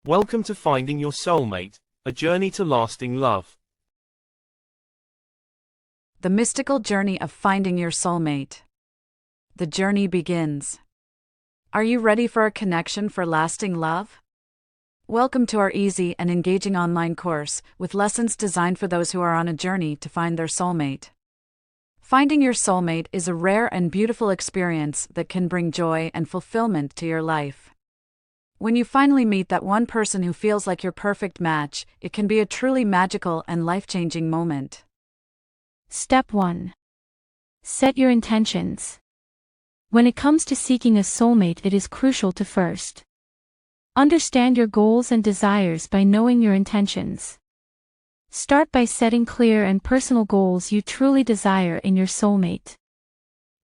Welcome to Finding Your Soulmate, a journey to lasting love. The mystical journey of finding your soulmate. The journey begins. Are you ready for a connection for lasting love? Welcome to our easy and engaging online course, with lessons designed for those who are on a journey to find their soulmate. Finding your soulmate is a rare and beautiful experience that can bring joy and fulfillment to your life. When you finally meet that one person who feels like your perfect match, it can be a truly magical and life-changing moment. Step 1. Set your intentions. When it comes to seeking a soulmate, it is crucial to first understand your goals and desires by knowing your intentions. Start by setting clear and personal goals you truly desire in your soulmate.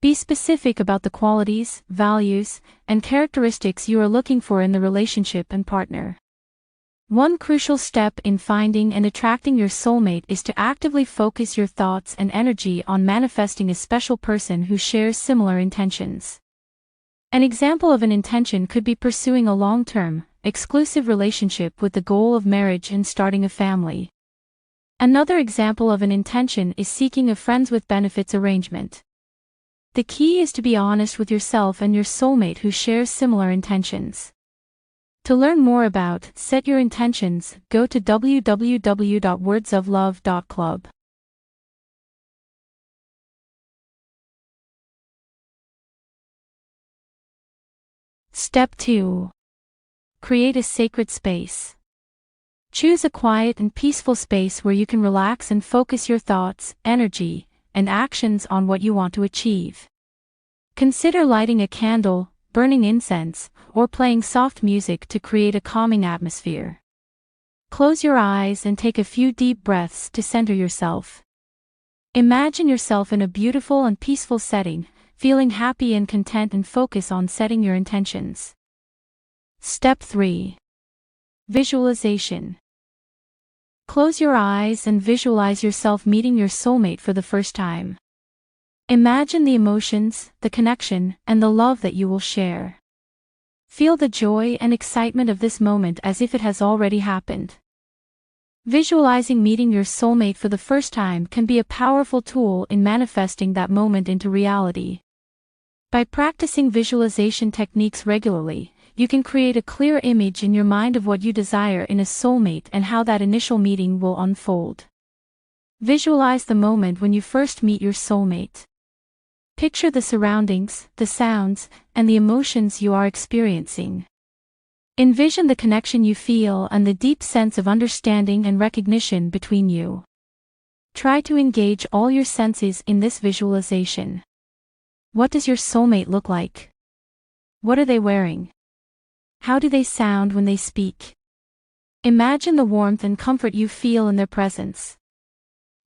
Be specific about the qualities, values, and characteristics you are looking for in the relationship and partner. One crucial step in finding and attracting your soulmate is to actively focus your thoughts and energy on manifesting a special person who shares similar intentions. An example of an intention could be pursuing a long-term, exclusive relationship with the goal of marriage and starting a family. Another example of an intention is seeking a friends with benefits arrangement. The key is to be honest with yourself and your soulmate who shares similar intentions. To learn more about Set Your Intentions, go to www.wordsoflove.club. Step 2. Create a sacred space. Choose a quiet and peaceful space where you can relax and focus your thoughts, energy, and actions on what you want to achieve. Consider lighting a candle, burning incense, or playing soft music to create a calming atmosphere. Close your eyes and take a few deep breaths to center yourself. Imagine yourself in a beautiful and peaceful setting, feeling happy and content, and focus on setting your intentions. Step 3. Visualization. Close your eyes and visualize yourself meeting your soulmate for the first time. Imagine the emotions, the connection, and the love that you will share. Feel the joy and excitement of this moment as if it has already happened. Visualizing meeting your soulmate for the first time can be a powerful tool in manifesting that moment into reality. By practicing visualization techniques regularly, you can create a clear image in your mind of what you desire in a soulmate and how that initial meeting will unfold. Visualize the moment when you first meet your soulmate. Picture the surroundings, the sounds, and the emotions you are experiencing. Envision the connection you feel and the deep sense of understanding and recognition between you. Try to engage all your senses in this visualization. What does your soulmate look like? What are they wearing? How do they sound when they speak? Imagine the warmth and comfort you feel in their presence.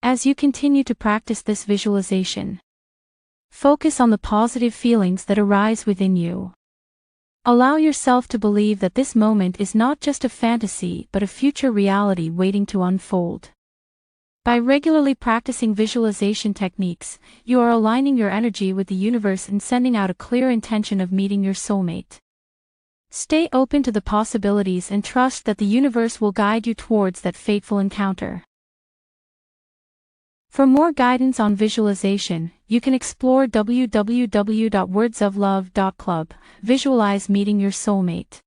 As you continue to practice this visualization, focus on the positive feelings that arise within you. Allow yourself to believe that this moment is not just a fantasy but a future reality waiting to unfold. By regularly practicing visualization techniques, you are aligning your energy with the universe and sending out a clear intention of meeting your soulmate. Stay open to the possibilities and trust that the universe will guide you towards that fateful encounter. For more guidance on visualization, you can explore www.wordsoflove.club. Visualize meeting your soulmate.